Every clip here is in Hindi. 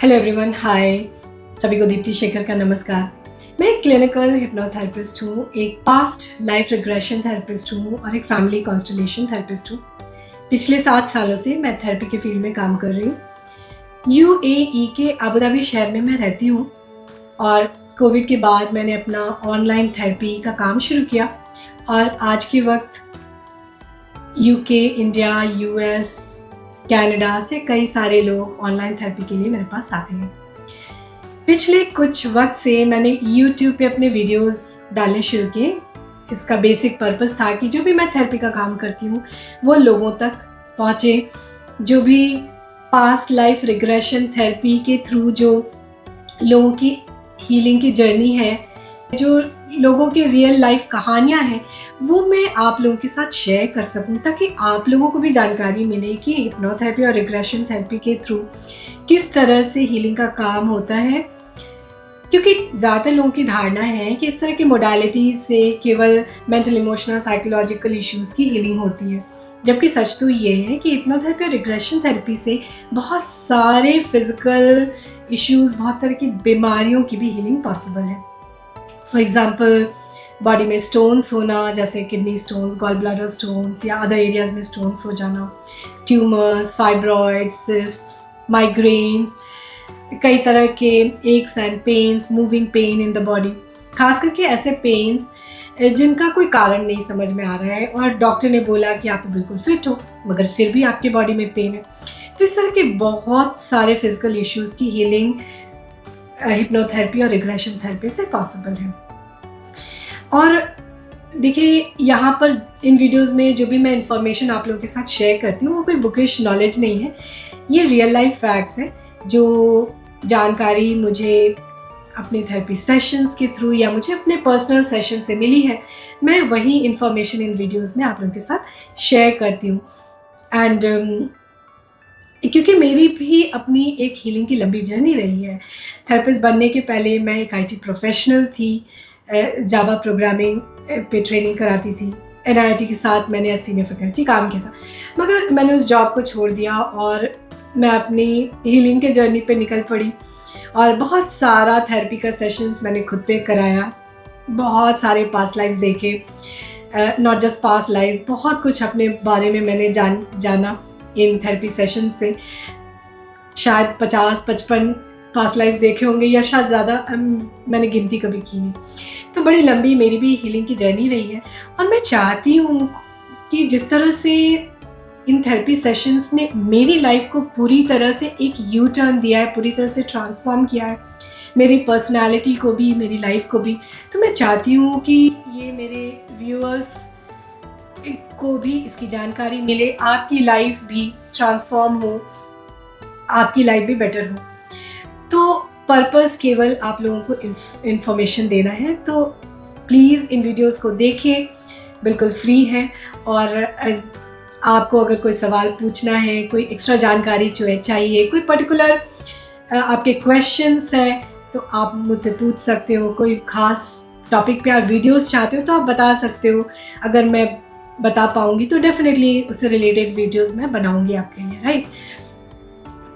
हेलो एवरीवन, हाय। सभी को दीप्ति शेखर का नमस्कार। मैं एक क्लिनिकल हिप्नोथेरेपिस्ट हूँ, एक पास्ट लाइफ रिग्रेशन थेरेपिस्ट हूँ और एक फैमिली कॉन्स्टलेशन थेरेपिस्ट हूँ। पिछले 7 सालों से मैं थेरेपी के फील्ड में काम कर रही हूँ। यूएई के अबू धाबी शहर में मैं रहती हूँ और कोविड के बाद मैंने अपना ऑनलाइन थेरेपी का काम शुरू किया और आज के वक्त यूके, इंडिया, यूएस, कनाडा से कई सारे लोग ऑनलाइन थेरेपी के लिए मेरे पास आते हैं। पिछले कुछ वक्त से मैंने YouTube पे अपने वीडियोस डालने शुरू किए। इसका बेसिक पर्पस था कि जो भी मैं थेरेपी का काम करती हूँ वो लोगों तक पहुँचे। जो भी पास्ट लाइफ रिग्रेशन थेरेपी के थ्रू जो लोगों की हीलिंग की जर्नी है, जो लोगों के रियल लाइफ कहानियाँ हैं, वो मैं आप लोगों के साथ शेयर कर सकूं ताकि आप लोगों को भी जानकारी मिले कि हिप्नोथेरेपी और रिग्रेशन थेरेपी के थ्रू किस तरह से हीलिंग का काम होता है। क्योंकि ज़्यादातर लोगों की धारणा है कि इस तरह की मोडालिटीज़ से केवल मेंटल, इमोशनल, साइकोलॉजिकल इश्यूज़ की हीलिंग होती है, जबकि सच तो ये है कि हिप्नोथेरेपी और रिग्रेशन थेरेपी से बहुत सारे फिजिकल इश्यूज़, बहुत तरह की बीमारियों की भी हीलिंग पॉसिबल है। फॉर एग्ज़ाम्पल, बॉडी में स्टोन्स होना, जैसे kidney stones, gall bladder stones या अदर एरियाज़ में स्टोन्स हो जाना, ट्यूमर्स, फाइब्रॉइड्स, सिस्ट्स, माइग्रेन्स, कई तरह के aches and pains, moving pain in the body, खास करके ऐसे पेन्स जिनका कोई कारण नहीं समझ में आ रहा है और डॉक्टर ने बोला कि आप तो बिल्कुल फिट हो मगर फिर भी आपके बॉडी में पेन है। तो इस तरह के बहुत सारे फिजिकल इश्यूज़ की हीलिंग हिप्नोथेरेपी और रिग्रेशन थेरेपी से पॉसिबल है। और देखिए, यहाँ पर इन वीडियोस में जो भी मैं इंफॉर्मेशन आप लोगों के साथ शेयर करती हूँ वो कोई बुकिश नॉलेज नहीं है, ये रियल लाइफ फैक्ट्स हैं जो जानकारी मुझे अपने थेरेपी सेशंस के थ्रू या मुझे अपने पर्सनल सेशन से मिली है। मैं वही इंफॉर्मेशन इन वीडियोस में आप लोगों के साथ शेयर करती हूँ। एंड क्योंकि मेरी भी अपनी एक हीलिंग की लंबी जर्नी रही है। थेरेपिस्ट बनने के पहले मैं एक IT प्रोफेशनल थी, जावा प्रोग्रामिंग पे ट्रेनिंग कराती थी। NIT के साथ मैंने एज सीनियर फैकल्टी काम किया था, मगर मैंने उस जॉब को छोड़ दिया और मैं अपनी हीलिंग के जर्नी पे निकल पड़ी और बहुत सारा थेरेपी का सेशंस मैंने खुद पे कराया, बहुत सारे पास्ट लाइफ्स देखे, नॉट जस्ट पास्ट लाइफ, बहुत कुछ अपने बारे में मैंने जाना इन थेरेपी सेशन से। शायद 50-55 पास्ट लाइफ्स देखे होंगे या शायद ज़्यादा, मैंने गिनती कभी की नहीं। तो बड़ी लंबी मेरी भी हीलिंग की जर्नी रही है और मैं चाहती हूँ कि जिस तरह से इन थेरेपी सेशंस ने मेरी लाइफ को पूरी तरह से एक यू टर्न दिया है, पूरी तरह से ट्रांसफॉर्म किया है, मेरी पर्सनालिटी को भी, मेरी लाइफ को भी, तो मैं चाहती हूँ कि ये मेरे व्यूअर्स को भी इसकी जानकारी मिले, आपकी लाइफ भी ट्रांसफॉर्म हो, आपकी लाइफ भी बेटर हो। तो पर्पस केवल आप लोगों को इन्फॉर्मेशन देना है, तो प्लीज़ इन वीडियोस को देखें, बिल्कुल फ्री है। और आपको अगर कोई सवाल पूछना है, कोई एक्स्ट्रा जानकारी चाहिए, कोई पर्टिकुलर आपके क्वेश्चंस हैं तो आप मुझसे पूछ सकते हो। कोई ख़ास टॉपिक पे आप वीडियोस चाहते हो तो आप बता सकते हो। अगर मैं बता पाऊँगी तो डेफिनेटली उससे रिलेटेड वीडियोस मैं बनाऊँगी आपके लिए, राइट।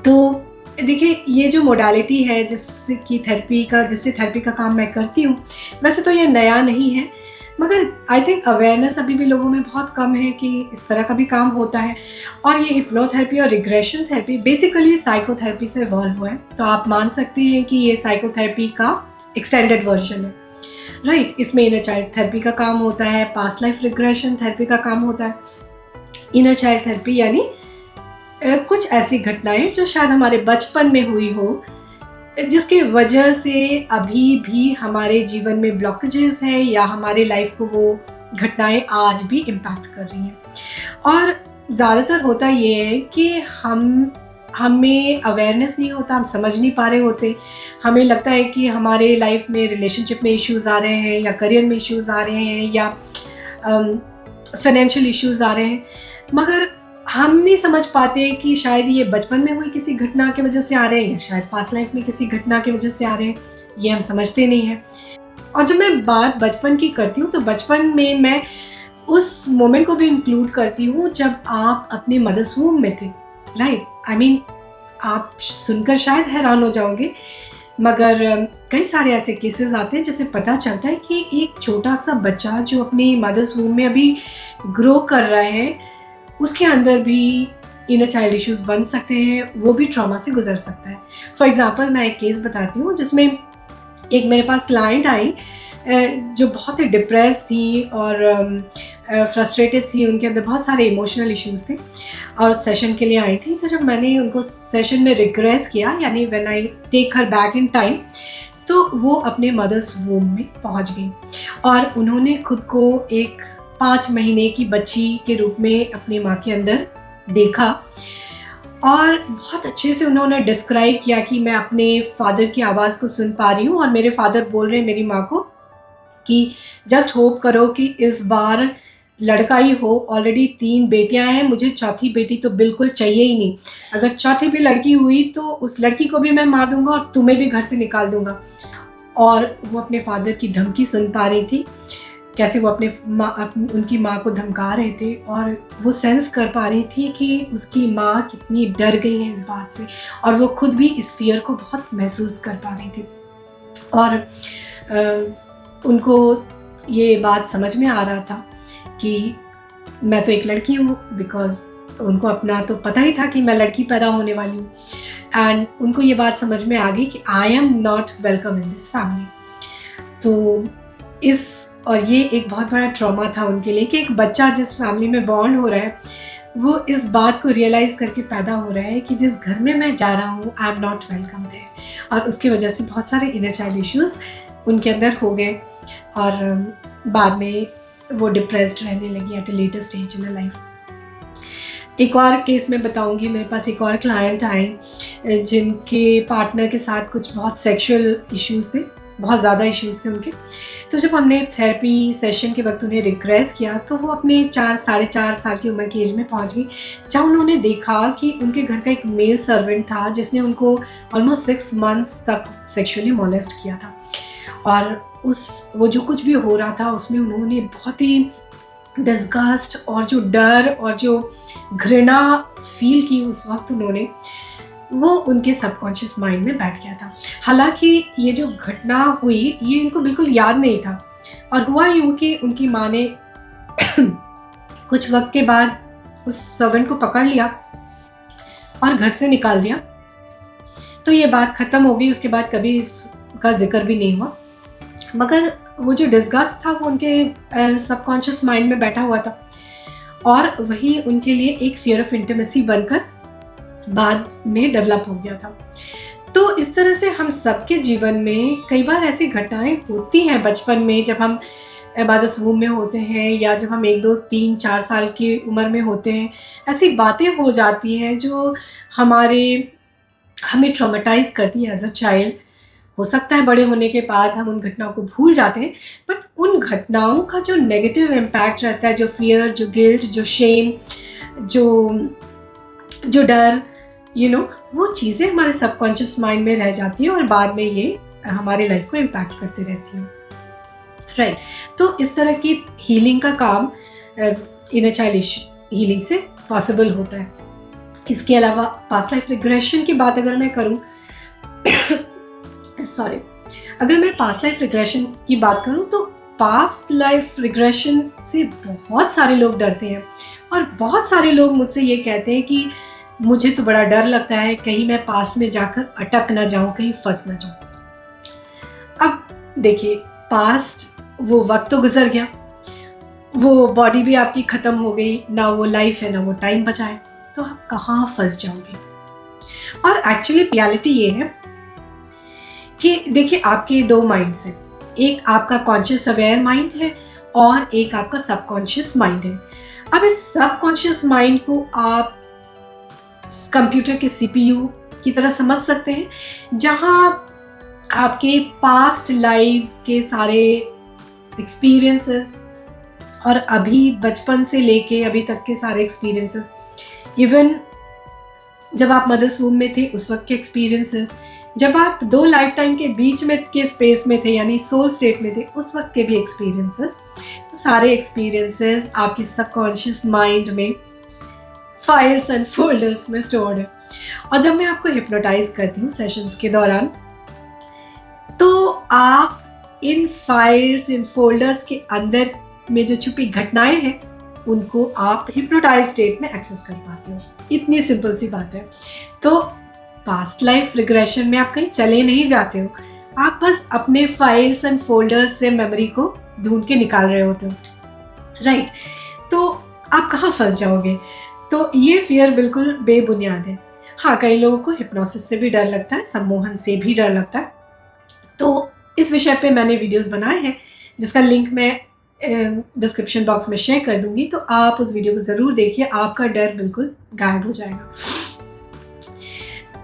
तो देखिए, ये जो मोडालिटी है जिससे थेरेपी का काम मैं करती हूँ, वैसे तो ये नया नहीं है, मगर आई थिंक अवेयरनेस अभी भी लोगों में बहुत कम है कि इस तरह का भी काम होता है। और ये हिप्नोथेरेपी और रिग्रेशन थेरेपी बेसिकली साइकोथेरेपी से इवॉल्व हुआ है, तो आप मान सकते हैं कि ये साइकोथेरेपी का एक्सटेंडेड वर्जन है, राइट। इसमें इनर चाइल्ड थेरेपी का काम होता है, पास्ट लाइफ रिग्रेशन थेरेपी का काम होता है। इनर चाइल्ड थेरेपी यानी कुछ ऐसी घटनाएं जो शायद हमारे बचपन में हुई हो, जिसकी वजह से अभी भी हमारे जीवन में ब्लॉकेजेस हैं या हमारे लाइफ को वो घटनाएं आज भी इम्पैक्ट कर रही हैं। और ज़्यादातर होता ये है कि हमें अवेयरनेस नहीं होता, हम समझ नहीं पा रहे होते। हमें लगता है कि हमारे लाइफ में रिलेशनशिप में इश्यूज़ आ रहे हैं या करियर में इश्यूज़ आ रहे हैं या फाइनेंशियल इश्यूज़ आ रहे हैं, मगर हम नहीं समझ पाते कि शायद ये बचपन में हुई किसी घटना की वजह से आ रहे हैं या शायद पास्ट लाइफ में किसी घटना की वजह से आ रहे हैं, ये हम समझते नहीं हैं। और जब मैं बात बचपन की करती हूँ तो बचपन में मैं उस मोमेंट को भी इंक्लूड करती हूँ जब आप अपने मदर्स वूम में थे, राइट। आई मीन आप सुनकर शायद हैरान हो जाओगे, मगर कई सारे ऐसे केसेस आते हैं जिससे पता चलता है कि एक छोटा सा बच्चा जो अपनी मदर्स वूम में अभी ग्रो कर रहा है, उसके अंदर भी इनर चाइल्ड इश्यूज बन सकते हैं, वो भी ट्रॉमा से गुजर सकता है। फॉर एग्जांपल मैं एक केस बताती हूँ जिसमें एक मेरे पास क्लाइंट आई जो बहुत ही डिप्रेस थी और फ्रस्ट्रेटेड थी, उनके अंदर बहुत सारे इमोशनल इश्यूज थे और सेशन के लिए आई थी। तो जब मैंने उनको सेशन में रिग्रेस किया, यानी when I take her back in time, तो वो अपने मदर्स वूम में पहुंच गई और उन्होंने खुद को एक 5 महीने की बच्ची के रूप में अपनी माँ के अंदर देखा और बहुत अच्छे से उन्होंने डिस्क्राइब किया कि मैं अपने फादर की आवाज़ को सुन पा रही हूँ और मेरे फादर बोल रहे हैं मेरी माँ को कि जस्ट होप करो कि इस बार लड़का ही हो, ऑलरेडी 3 बेटियां हैं, मुझे चौथी बेटी तो बिल्कुल चाहिए ही नहीं, अगर चौथी भी लड़की हुई तो उस लड़की को भी मैं मार दूंगा और तुम्हें भी घर से निकाल दूंगा। और वो अपने फादर की धमकी सुन पा रही थी, कैसे वो उनकी माँ को धमका रहे थे और वो सेंस कर पा रही थी कि उसकी माँ कितनी डर गई है इस बात से, और वो खुद भी इस फियर को बहुत महसूस कर पा रही थी। और उनको ये बात समझ में आ रहा था कि मैं तो एक लड़की हूँ, बिकॉज उनको अपना तो पता ही था कि मैं लड़की पैदा होने वाली हूँ, एंड उनको ये बात समझ में आ गई कि आई am not welcome in this family. तो और ये एक बहुत बड़ा ट्रॉमा था उनके लिए कि एक बच्चा जिस फैमिली में बॉर्न हो रहा है, वो इस बात को रियलाइज़ करके पैदा हो रहा है कि जिस घर में मैं जा रहा हूँ I am not welcome there, और उसकी वजह से बहुत सारे इनर चाइल्ड इश्यूज़ उनके अंदर हो गए और बाद में वो डिप्रेस्ड रहने लगी at a later stage in life. एक और केस मैं बताऊंगी, मेरे पास एक और क्लाइंट आए जिनके पार्टनर के साथ कुछ बहुत सेक्सुअल इश्यूज़ थे, बहुत ज़्यादा इश्यूज़ थे उनके। तो जब हमने थेरेपी सेशन के वक्त उन्हें रिग्रेस किया तो वो अपने 4-4.5 साल की उम्र की एज में पहुंच गई, जहाँ उन्होंने देखा कि उनके घर का एक मेल सर्वेंट था जिसने उनको ऑलमोस्ट 6 मंथ्स तक सेक्सुअली मोलेस्ट किया था। और वो जो कुछ भी हो रहा था उसमें उन्होंने बहुत ही डिस्गस्ट और जो डर और जो घृणा फील की उस वक्त उन्होंने, वो उनके सबकॉन्शियस माइंड में बैठ गया था। हालांकि ये जो घटना हुई ये इनको बिल्कुल याद नहीं था, और हुआ यूँ कि उनकी माँ ने कुछ वक्त के बाद उस सर्वेंट को पकड़ लिया और घर से निकाल दिया। तो ये बात ख़त्म हो गई, उसके बाद कभी इसका जिक्र भी नहीं हुआ, मगर वो जो डिस्गस्ट था वो उनके सबकॉन्शियस माइंड में बैठा हुआ था और वही उनके लिए एक फियर ऑफ इंटिमेसी बनकर बाद में डेवलप हो गया था। तो इस तरह से हम सबके जीवन में कई बार ऐसी घटनाएं होती हैं बचपन में, जब हम मदर्स वूम में होते हैं या जब हम 1, 2, 3, 4 साल की उम्र में होते हैं, ऐसी बातें हो जाती हैं जो हमें ट्रॉमेटाइज करती है एज अ चाइल्ड। हो सकता है बड़े होने के बाद हम उन घटनाओं को भूल जाते हैं, बट उन घटनाओं का जो नेगेटिव इम्पैक्ट रहता है, जो फियर, जो गिल्ट, जो शेम, जो डर, वो चीज़ें हमारे सबकॉन्शियस माइंड में रह जाती हैं और बाद में ये हमारे लाइफ को इम्पैक्ट करती रहती हैं, राइट। तो इस तरह की हीलिंग का काम इनर चाइल्ड हीलिंग से पॉसिबल होता है। इसके अलावा पास्ट लाइफ रिग्रेशन की बात अगर मैं करूँ अगर मैं पास्ट लाइफ रिग्रेशन की बात करूँ तो पास्ट लाइफ रिग्रेशन से बहुत सारे लोग डरते हैं और बहुत सारे लोग मुझसे ये कहते हैं कि मुझे तो बड़ा डर लगता है कहीं मैं पास्ट में जाकर अटक ना जाऊं, कहीं फंस ना जाऊं। अब देखिए, पास्ट वो वक्त तो गुजर गया, वो बॉडी भी आपकी ख़त्म हो गई, ना वो लाइफ है ना वो टाइम बचा है, तो आप कहाँ फंस जाओगे। और एक्चुअली रियलिटी ये है कि देखिए, आपके 2 माइंड्स हैं, एक आपका कॉन्शियस अवेयर माइंड है और एक आपका सबकॉन्शियस माइंड है। अब इस सबकॉन्शियस माइंड को आप कंप्यूटर के CPU की तरह समझ सकते हैं, जहां आपके पास्ट लाइव्स के सारे एक्सपीरियंसेस और अभी बचपन से लेके अभी तक के सारे एक्सपीरियंसेस, इवन जब आप मदर्स वूम में थे उस वक्त के एक्सपीरियंसेस, जब आप 2 लाइफ टाइम के बीच में के स्पेस में थे यानी सोल स्टेट में थे उस वक्त के भी एक्सपीरियंसेस, तो सारे एक्सपीरियंसेस आपके सबकॉन्शियस माइंड में फाइल्स एंड फोल्डर्स में स्टोर्ड है। और जब मैं आपको हिप्नोटाइज करती हूँ सेशंस के दौरान, तो आप इन फाइल्स, इन फोल्डर्स के अंदर में जो छुपी घटनाएं हैं उनको आप हिप्नोटाइज स्टेट में एक्सेस कर पाते हो। इतनी सिंपल सी बात है। तो पास्ट लाइफ रिग्रेशन में आप कहीं चले नहीं जाते हो, आप बस अपने फाइल्स एंड फोल्डर्स से मेमोरी को ढूंढ के निकाल रहे होते हो, राइट। तो आप कहाँ फंस जाओगे। तो ये फियर बिल्कुल बेबुनियाद है। हाँ, कई लोगों को हिप्नोसिस से भी डर लगता है, सम्मोहन से भी डर लगता है। तो इस विषय पे मैंने वीडियोस बनाए हैं जिसका लिंक मैं डिस्क्रिप्शन बॉक्स में शेयर कर दूंगी, तो आप उस वीडियो को ज़रूर देखिए, आपका डर बिल्कुल गायब हो जाएगा।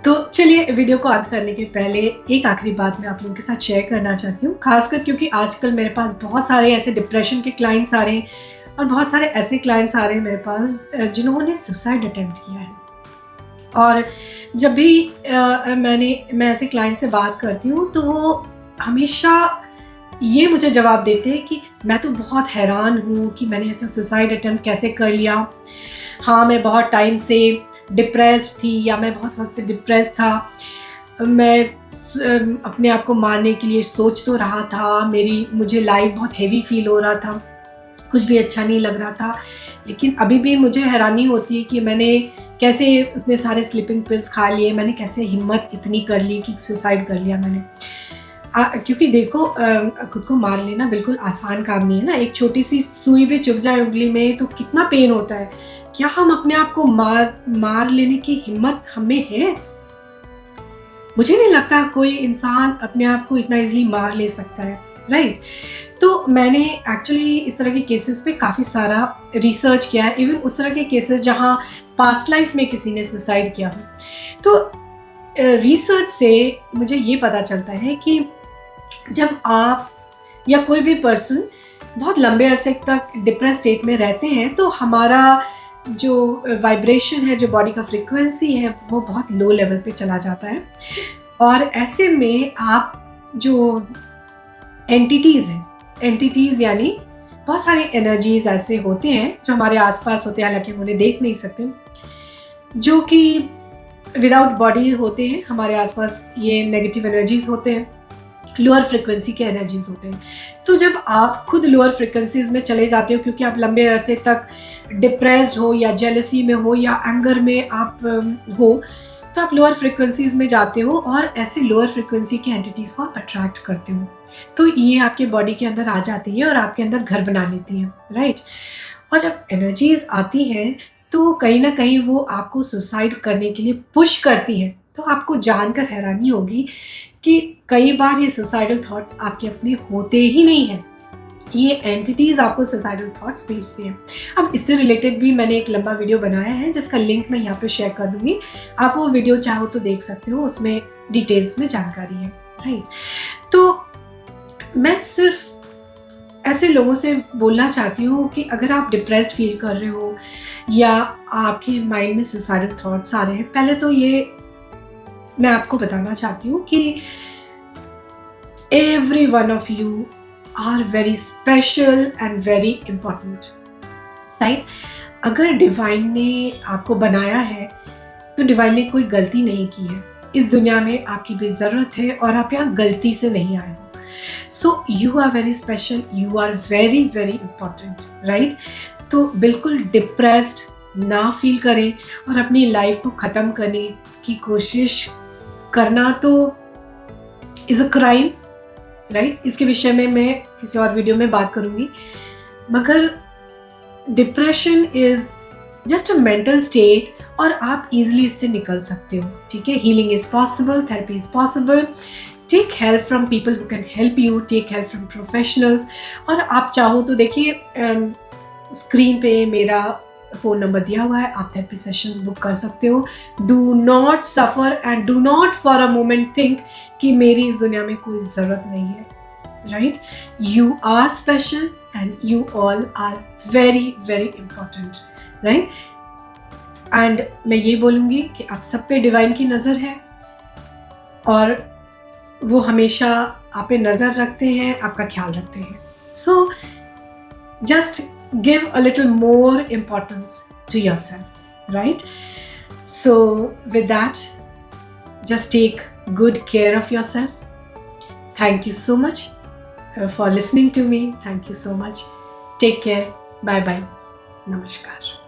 तो चलिए, वीडियो को अंत करने के पहले एक आखिरी बात मैं आप लोगों के साथ शेयर करना चाहती हूँ, खासकर क्योंकि आजकल मेरे पास बहुत सारे ऐसे डिप्रेशन के क्लाइंट्स आ रहे हैं और बहुत सारे ऐसे क्लाइंट्स आ रहे हैं मेरे पास जिन्होंने सुसाइड अटेम्प्ट किया है। और जब भी मैं ऐसे क्लाइंट से बात करती हूँ तो वो हमेशा ये मुझे जवाब देते हैं कि मैं तो बहुत हैरान हूँ कि मैंने ऐसा सुसाइड अटेम्प्ट कैसे कर लिया। हाँ, मैं बहुत टाइम से डिप्रेस्ड थी, या मैं बहुत वक्त से डिप्रेस था, मैं अपने आप को मारने के लिए सोच तो रहा था, मुझे लाइफ बहुत हेवी फील हो रहा था, कुछ भी अच्छा नहीं लग रहा था, लेकिन अभी भी मुझे हैरानी होती है कि मैंने कैसे इतने सारे स्लीपिंग पिल्स खा लिए, मैंने कैसे हिम्मत इतनी कर ली कि सुसाइड कर लिया मैंने। क्योंकि देखो, खुद को मार लेना बिल्कुल आसान काम नहीं है ना। एक छोटी सी सुई भी चुभ जाए उंगली में तो कितना पेन होता है। क्या हम अपने आप को मार लेने की हिम्मत हमें है? मुझे नहीं लगता कोई इंसान अपने आप को इतना इजीली मार ले सकता है, राइट। तो मैंने एक्चुअली इस तरह के केसेस पे काफ़ी सारा रिसर्च किया है, इवन उस तरह के केसेस जहाँ पास्ट लाइफ में किसी ने सुसाइड किया हो। तो रिसर्च से मुझे ये पता चलता है कि जब आप या कोई भी पर्सन बहुत लंबे अरसे तक डिप्रेस स्टेट में रहते हैं तो हमारा जो वाइब्रेशन है, जो बॉडी का फ्रीक्वेंसी है, वो बहुत लो लेवल पे चला जाता है। और ऐसे में आप जो एंटिटीज़ यानी बहुत सारी एनर्जीज ऐसे होते हैं जो हमारे आसपास होते हैं, हालांकि हम उन्हें देख नहीं सकते, जो कि विदाउट बॉडी होते हैं हमारे आसपास। ये नेगेटिव एनर्जीज होते हैं, लोअर फ्रिक्वेंसी के एनर्जीज होते हैं। तो जब आप खुद लोअर फ्रिक्वेंसीज में चले जाते हो क्योंकि आप लंबे अरसे तक डिप्रेस्ड हो या जेलसी में हो या एंगर में आप हो, तो आप लोअर फ्रिक्वेंसीज में जाते हो और ऐसे लोअर फ्रिक्वेंसी की एंटिटीज़ को आप अट्रैक्ट करते हो। तो ये आपके बॉडी के अंदर आ जाती है और आपके अंदर घर बना लेती हैं, राइट। और जब एनर्जीज आती हैं तो कहीं ना कहीं वो आपको सुसाइड करने के लिए पुश करती हैं। तो आपको जानकर हैरानी होगी कि कई बार ये सुसाइडल थॉट्स आपके अपने होते ही नहीं हैं, ये एंटिटीज़ आपको सुसाइडल थॉट्स भेजती हैं। अब इससे रिलेटेड भी मैंने एक लंबा वीडियो बनाया है जिसका लिंक मैं यहाँ पे शेयर कर दूँगी, आप वो वीडियो चाहो तो देख सकते हो, उसमें डिटेल्स में जानकारी है, राइट। तो मैं सिर्फ ऐसे लोगों से बोलना चाहती हूँ कि अगर आप डिप्रेस्ड फील कर रहे हो या आपके माइंड में सुसाइडल थॉट्स आ रहे हैं, पहले तो ये मैं आपको बताना चाहती हूँ कि every one of you are very special and very important, right. अगर डिवाइन ने आपको बनाया है तो डिवाइन ने कोई गलती नहीं की है। इस दुनिया में आपकी भी ज़रूरत है और आप यहाँ गलती से नहीं आए हो। So you are very special, you are very very important, right. तो बिल्कुल डिप्रेस्ड ना फील करें और अपनी लाइफ को ख़त्म करने की कोशिश करना तो इज़ अ क्राइम, राइट। इसके विषय में मैं किसी और वीडियो में बात करूँगी, मगर depression is just a mental state और आप इजीली इससे निकल सकते हो, ठीक है। Healing is possible, therapy is possible. Take help from people who can help you, take help from professionals. और आप चाहो तो देखिए, स्क्रीन पे मेरा फ़ोन नंबर दिया हुआ है, आप थेरेपी सेशंस बुक कर सकते हो। Do not suffer and do not for a moment think कि मेरी इस दुनिया में कोई ज़रूरत नहीं है, right. You are special and you all are very very important, right. And मैं ये बोलूँगी कि आप सब पे डिवाइन की नज़र है और वो हमेशा आप पे नज़र रखते हैं, आपका ख्याल रखते हैं। So just give a little more importance to yourself, right? So with that, just take good care of yourselves. Thank you so much for listening to me. Thank you so much. Take care. Bye bye. Namaskar.